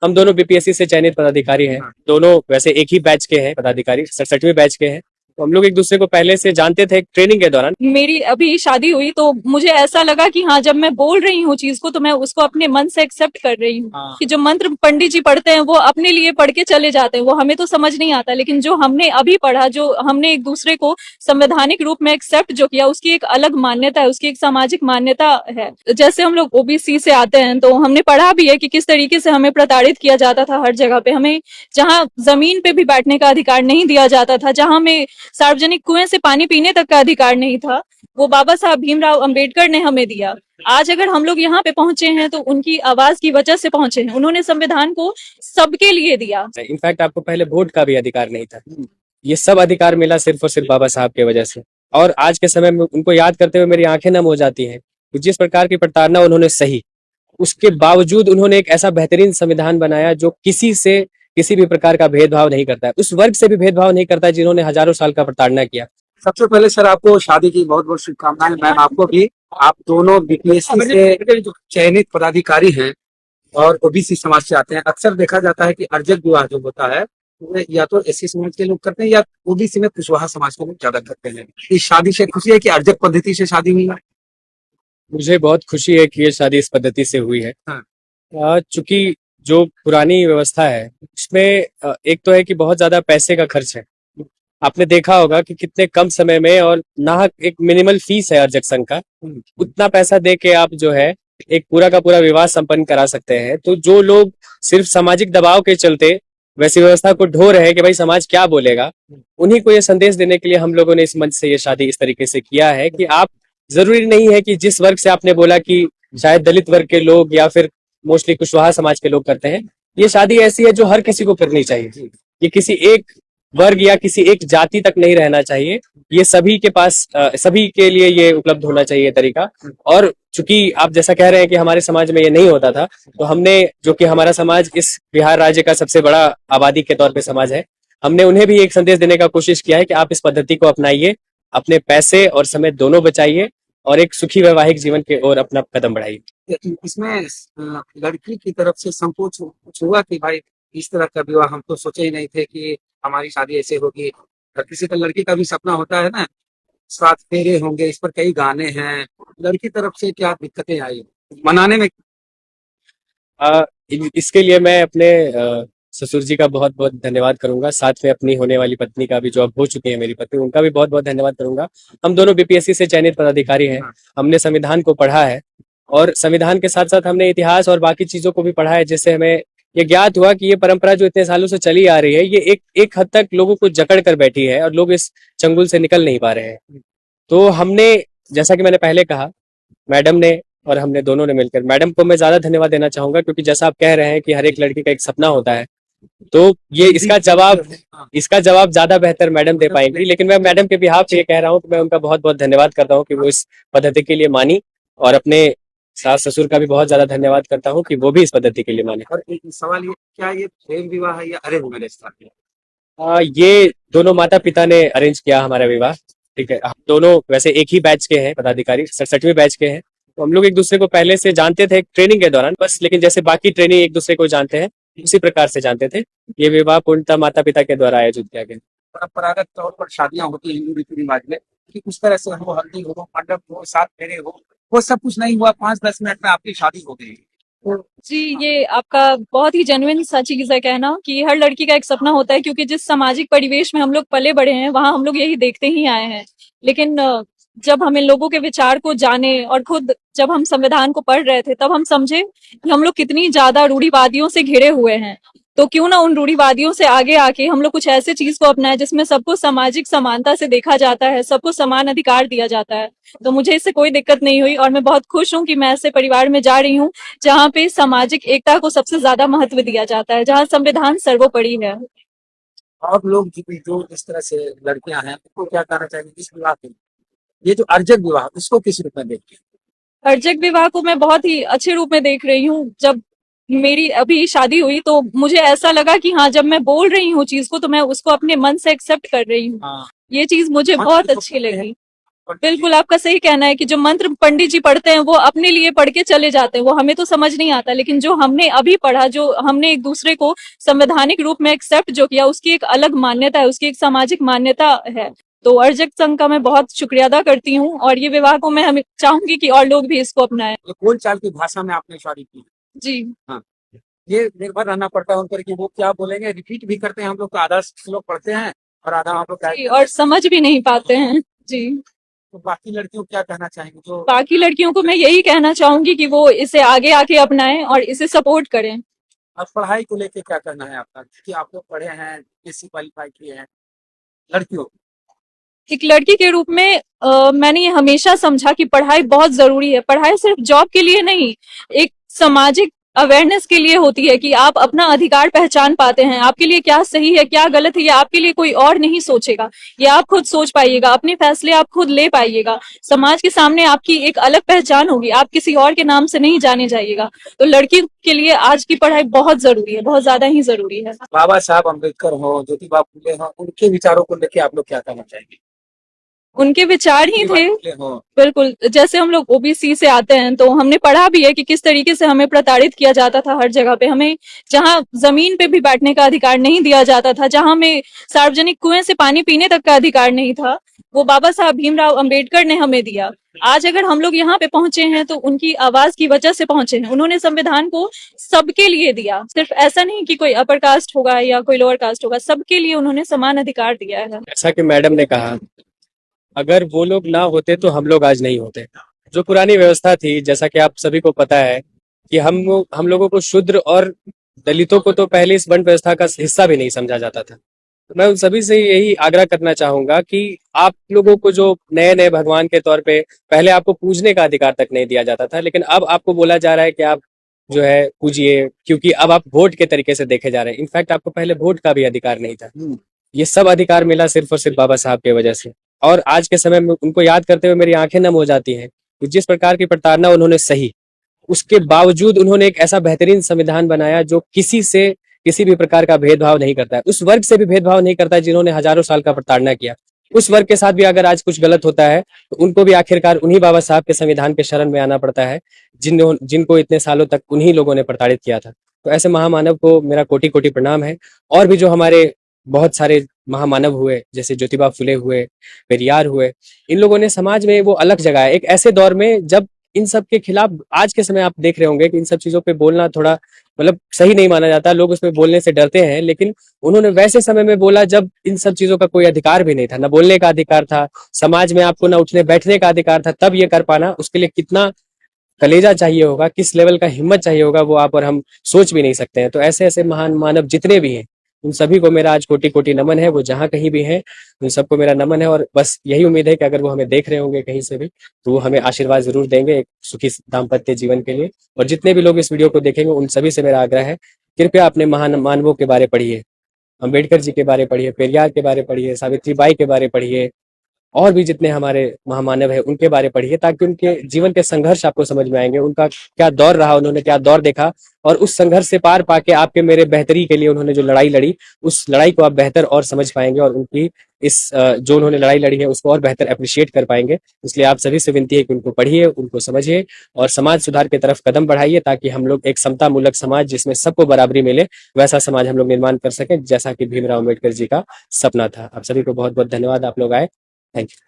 हम दोनों बीपीएससी से चयनित पदाधिकारी हैं। दोनों वैसे एक ही बैच के हैं पदाधिकारी, 67वें बैच के हैं। तो हम लोग एक दूसरे को पहले से जानते थे ट्रेनिंग के दौरान। मेरी अभी शादी हुई तो मुझे ऐसा लगा कि हाँ, जब मैं बोल रही हूँ चीज को तो मैं उसको अपने मन से एक्सेप्ट कर रही हूँ। कि जो मंत्र पंडित जी पढ़ते हैं वो अपने लिए पढ़ के चले जाते हैं, वो हमें तो समझ नहीं आता, लेकिन जो हमने अभी पढ़ा, जो हमने एक दूसरे को संवैधानिक रूप में एक्सेप्ट जो किया, उसकी एक अलग मान्यता है, उसकी एक सामाजिक मान्यता है। जैसे हम लोग ओबीसी से आते हैं तो हमने पढ़ा भी है कि किस तरीके से हमें प्रताड़ित किया जाता था हर जगह पे। हमें जहाँ जमीन पे भी बैठने का अधिकार नहीं दिया जाता था, जहाँ हमें सार्वजनिक कुएं से पानी पीने तक का अधिकार नहीं था, वो बाबा साहब भीमराव अंबेडकर ने हमें दिया। आज अगर हम लोग यहाँ पे पहुंचे हैं तो उनकी आवाज की वजह से पहुंचे हैं। उन्होंने संविधान को सबके लिए दिया। इनफैक्ट आपको पहले वोट का भी अधिकार नहीं था। ये सब अधिकार मिला सिर्फ और सिर्फ बाबा साहब की वजह से। और आज के समय में उनको याद करते हुए मेरी आंखें नम हो जाती हैं कि जिस प्रकार की प्रताड़ना उन्होंने सही, उसके बावजूद उन्होंने एक ऐसा बेहतरीन संविधान बनाया जो किसी से किसी भी प्रकार का भेदभाव नहीं करता है, उस वर्ग से भी भेदभाव नहीं करता है जिन्होंने हजारों साल का प्रताड़ना किया। सबसे पहले सर आपको शादी की बहुत बहुत शुभकामनाएं। मैम आपको भी। आप दोनों बीपीएससी से चयनित पदाधिकारी हैं और ओबीसी समाज से आते हैं। अक्सर देखा जाता है कि अर्जक विवाह जो होता है वो या तो एससी समाज के लोग करते हैं या ओबीसी में कुशवाहा समाज के लोग ज्यादा करते हैं। इस शादी से खुशी है कि अर्जक पद्धति से शादी हुई है? मुझे बहुत खुशी है कि ये शादी इस पद्धति से हुई है। चूंकि जो पुरानी व्यवस्था है उसमें एक तो है कि बहुत ज्यादा पैसे का खर्च है। आपने देखा होगा कि कितने कम समय में और नाहक एक मिनिमल फीस है अर्जक संघ का, उतना पैसा दे के आप जो है एक पूरा का पूरा विवाह संपन्न करा सकते हैं। तो जो लोग सिर्फ सामाजिक दबाव के चलते वैसी व्यवस्था को ढो रहे हैं कि भाई समाज क्या बोलेगा, उन्हीं को ये संदेश देने के लिए हम लोगों ने इस मंच से ये शादी इस तरीके से किया है कि आप, जरूरी नहीं है कि जिस वर्ग से आपने बोला कि शायद दलित वर्ग के लोग या फिर मोस्टली कुशवाहा समाज के लोग करते हैं, ये शादी ऐसी है जो हर किसी को करनी चाहिए। ये किसी एक वर्ग या किसी एक जाति तक नहीं रहना चाहिए, ये सभी के पास सभी के लिए ये उपलब्ध होना चाहिए तरीका। और चूंकि आप जैसा कह रहे हैं कि हमारे समाज में ये नहीं होता था, तो हमने, जो कि हमारा समाज इस बिहार राज्य का सबसे बड़ा आबादी के तौर पे समाज है, हमने उन्हें भी एक संदेश देने का कोशिश किया है कि आप इस पद्धति को अपनाइए, अपने पैसे और समय दोनों बचाइए और एक सुखी वैवाहिक जीवन की ओर अपना कदम बढ़ाइए। इसमें लड़की की तरफ से संकोच कुछ हुआ कि भाई इस तरह का विवाह हम तो सोचे ही नहीं थे कि हमारी शादी ऐसे होगी? किसी का लड़की का भी सपना होता है ना, 7 फेरे होंगे, इस पर कई गाने हैं। लड़की तरफ से क्या दिक्कतें आई मनाने में? इसके लिए मैं अपने ससुर जी का बहुत बहुत धन्यवाद करूंगा, साथ में अपनी होने वाली पत्नी का भी, जो अब हो चुकी है मेरी पत्नी, उनका भी बहुत बहुत धन्यवाद करूंगा। हम दोनों बीपीएससी से चयनित पदाधिकारी हैं। हमने संविधान को पढ़ा है और संविधान के साथ साथ हमने इतिहास और बाकी चीजों को भी पढ़ा है, जिससे हमें ये ज्ञात हुआ कि ये परंपरा जो इतने सालों से चली आ रही है, ये एक हद तक लोगों को जकड़ कर बैठी है और लोग इस चंगुल से निकल नहीं पा रहे हैं। तो हमने, जैसा कि मैंने पहले कहा, मैडम ने और हमने दोनों ने मिलकर, मैडम को मैं ज्यादा धन्यवाद देना चाहूंगा क्योंकि जैसा आप कह रहे हैं कि हर एक लड़की का एक सपना होता है, तो ये इसका जवाब ज्यादा बेहतर मैडम दे पाएंगी। लेकिन मैं मैडम के बिहाफ पे ये कह रहा हूँ कि मैं उनका बहुत बहुत धन्यवाद करता हूँ कि वो इस पद्धति के लिए मानी, और अपने सास ससुर का भी बहुत ज्यादा धन्यवाद करता हूँ कि वो भी इस पद्धति के लिए माने। और एक सवाल ये, क्या ये प्रेम विवाह है या अरेंज मैरिज था? ये दोनों माता पिता ने अरेंज किया हमारा विवाह। ठीक है, हम दोनों वैसे एक ही बैच के हैं पदाधिकारी, 67वें बैच के हैं। तो हम लोग एक दूसरे को पहले से जानते थे ट्रेनिंग के दौरान बस, लेकिन जैसे बाकी ट्रेनिंग एक दूसरे को जानते हैं उसी प्रकार से जानते थे। ये विवाह पूर्णतः माता पिता के द्वारा आयोजित किया गया। परंपरागत तौर पर शादियां होती है हिंदू रीति रिवाज में कि उस तरह से हो, हल्दी हो, मंडप हो, 7 फेरे हो, वो सब कुछ नहीं हुआ। 5-10 मिनट में आपकी शादी हो गई। जी, ये आपका बहुत ही जेन्युइन सा चीज है कहना कि हर लड़की का एक सपना होता है, क्योंकि जिस सामाजिक परिवेश में हम लोग पले बड़े हैं वहां हम लोग यही देखते ही आए हैं। लेकिन जब हम इन लोगों के विचार को जाने और खुद जब हम संविधान को पढ़ रहे थे तब हम समझे कि हम लोग कितनी ज्यादा रूढ़िवादियों से घिरे हुए हैं। तो क्यों ना उन रूढ़िवादियों से आगे आके हम लोग कुछ ऐसे चीज को अपनाएं जिसमें सबको सामाजिक समानता से देखा जाता है, सबको समान अधिकार दिया जाता है। तो मुझे इससे कोई दिक्कत नहीं हुई और मैं बहुत खुश हूँ कि मैं ऐसे परिवार में जा रही हूँ जहाँ पे सामाजिक एकता को सबसे ज्यादा महत्व दिया जाता है, जहाँ संविधान सर्वोपरि है। और लोग जो इस तरह से लड़कियां हैं उनको क्या कहना चाहिए इस विवाह के? ये जो अर्जक विवाह, उसको किस रूप में देखते हैं? अर्जक विवाह को मैं बहुत ही अच्छे रूप में देख रही हूँ। जब मेरी अभी शादी हुई तो मुझे ऐसा लगा कि हाँ, जब मैं बोल रही हूँ चीज को तो मैं उसको अपने मन से एक्सेप्ट कर रही हूँ। ये चीज मुझे बहुत अच्छी लगी। बिल्कुल आपका सही कहना है कि जो मंत्र पंडित जी पढ़ते हैं वो अपने लिए पढ़ के चले जाते हैं, वो हमें तो समझ नहीं आता, लेकिन जो हमने अभी पढ़ा, जो हमने एक दूसरे को संवैधानिक रूप में एक्सेप्ट जो किया, उसकी एक अलग मान्यता है, उसकी एक सामाजिक मान्यता है। तो अर्जक संघ का मैं बहुत शुक्रिया अदा करती हूँ, और ये विवाह को मैं हमें चाहूंगी कि और लोग भी इसको अपनाएं। ये बोल चाल की भाषा में आपने शादी की, जी हाँ, ये निर्भर रहना पड़ता है उन पर कि वो क्या बोलेंगे। रिपीट भी करते हैं हम लोग, तो आधा श्लोक पढ़ते हैं और आधा हम लोग जी, और समझ भी नहीं पाते हैं। जी, तो बाकी लड़कियों को क्या कहना चाहेंगे जो बाकी लड़कियों को मैं यही कहना चाहूंगी कि वो इसे आगे आके अपनाएं और इसे सपोर्ट करें। अब पढ़ाई को लेके क्या करना है आपका, क्योंकि आप लोग पढ़े हैं, बीएससी क्वालिफाई किए हैं, लड़कियों एक लड़की के रूप में मैंने ये हमेशा समझा कि पढ़ाई बहुत जरूरी है। पढ़ाई सिर्फ जॉब के लिए नहीं, एक सामाजिक अवेयरनेस के लिए होती है कि आप अपना अधिकार पहचान पाते हैं, आपके लिए क्या सही है क्या गलत है, ये आपके लिए कोई और नहीं सोचेगा, ये आप खुद सोच पाइएगा, अपने फैसले आप खुद ले पाइएगा, समाज के सामने आपकी एक अलग पहचान होगी, आप किसी और के नाम से नहीं जाने जाइएगा। तो लड़की के लिए आज की पढ़ाई बहुत जरूरी है, बहुत ज्यादा ही जरूरी है। बाबा साहब अम्बेडकर हो, ज्योतिबा फुले हो, उनके विचारों को लेके आप लोग क्या कहना चाहेंगे? उनके विचार ही थे। फुले हो, बिल्कुल, जैसे हम लोग ओबीसी से आते हैं तो हमने पढ़ा भी है कि किस तरीके से हमें प्रताड़ित किया जाता था हर जगह पे। हमें जहाँ जमीन पे भी बैठने का अधिकार नहीं दिया जाता था, जहाँ हमें सार्वजनिक कुएं से पानी पीने तक का अधिकार नहीं था, वो बाबा साहब भीमराव अंबेडकर ने हमें दिया। आज अगर हम लोग यहाँ पे पहुंचे हैं तो उनकी आवाज की वजह से पहुंचे हैं। उन्होंने संविधान को सबके लिए दिया, सिर्फ ऐसा नहीं कि कोई अपर कास्ट होगा या कोई लोअर कास्ट होगा, सबके लिए उन्होंने समान अधिकार दिया है। जैसा कि मैडम ने कहा, अगर वो लोग ना होते तो हम लोग आज नहीं होते। जो पुरानी व्यवस्था थी, जैसा कि आप सभी को पता है कि हम लोगों को शूद्र और दलितों को तो पहले इस वर्ण व्यवस्था का हिस्सा भी नहीं समझा जाता था। तो मैं उन सभी से यही आग्रह करना चाहूंगा कि आप लोगों को जो नए नए भगवान के तौर पे पहले आपको पूजने का अधिकार तक नहीं दिया जाता था, लेकिन अब आपको बोला जा रहा है कि आप जो है पूजिए, क्योंकि अब आप वोट के तरीके से देखे जा रहे हैं। इनफैक्ट आपको पहले वोट का भी अधिकार नहीं था। ये सब अधिकार मिला सिर्फ और सिर्फ बाबा साहब की वजह से। और आज के समय में उनको याद करते हुए मेरी आंखें नम हो जाती हैं कि जिस प्रकार की प्रताड़ना उन्होंने सही, उसके बावजूद उन्होंने एक ऐसा बेहतरीन संविधान बनाया जो किसी से किसी भी प्रकार का भेदभाव नहीं करता है, उस वर्ग से भी भेदभाव नहीं करता है जिन्होंने हजारों साल का प्रताड़ना किया। उस वर्ग के साथ भी अगर आज कुछ गलत होता है तो उनको भी आखिरकार उन्हीं बाबा साहब के संविधान के शरण में आना पड़ता है, जिनको इतने सालों तक उन्हीं लोगों ने प्रताड़ित किया था। तो ऐसे महामानव को मेरा कोटि कोटि प्रणाम है। और भी जो हमारे बहुत सारे महामानव हुए, जैसे ज्योतिबा फुले हुए, पेरियार हुए, इन लोगों ने समाज में वो अलग जगह है। एक ऐसे दौर में जब इन सब के खिलाफ, आज के समय आप देख रहे होंगे कि इन सब चीजों पे बोलना थोड़ा मतलब सही नहीं माना जाता, लोग उसमें बोलने से डरते हैं, लेकिन उन्होंने वैसे समय में बोला जब इन सब चीजों का कोई अधिकार भी नहीं था, न बोलने का अधिकार था, समाज में आपको न उठने बैठने का अधिकार था। तब ये कर पाना, उसके लिए कितना कलेजा चाहिए होगा, किस लेवल का हिम्मत चाहिए होगा, वो आप और हम सोच भी नहीं सकते हैं। तो ऐसे ऐसे महान मानव जितने भी हैं, उन सभी को मेरा आज कोटि कोटि नमन है। वो जहाँ कहीं भी हैं, उन सबको मेरा नमन है। और बस यही उम्मीद है कि अगर वो हमें देख रहे होंगे कहीं से भी, तो वो हमें आशीर्वाद जरूर देंगे एक सुखी दाम्पत्य जीवन के लिए। और जितने भी लोग इस वीडियो को देखेंगे, उन सभी से मेरा आग्रह है, कृपया अपने महान मानवों के बारे पढ़िए, अम्बेडकर जी के बारे पढ़िए, पेरियार के बारे पढ़िए, सावित्रीबाई के बारे पढ़िए, और भी जितने हमारे महामानव है उनके बारे पढ़िए, ताकि उनके जीवन के संघर्ष आपको समझ में आएंगे, उनका क्या दौर रहा, उन्होंने क्या दौर देखा, और उस संघर्ष से पार पाके आपके मेरे बेहतरी के लिए उन्होंने जो लड़ाई लड़ी, उस लड़ाई को आप बेहतर और समझ पाएंगे, और उनकी इस जो उन्होंने लड़ाई लड़ी है उसको और बेहतर अप्रिशिएट कर पाएंगे। इसलिए आप सभी से विनती है कि उनको पढ़िए, उनको समझिए और समाज सुधार की तरफ कदम बढ़ाइए, ताकि हम लोग एक समता मूलक समाज जिसमें सबको बराबरी मिले, वैसा समाज हम लोग निर्माण कर सकें, जैसा कि भीमराव अम्बेडकर जी का सपना था। आप सभी को बहुत बहुत धन्यवाद, आप लोग आए। Thank you.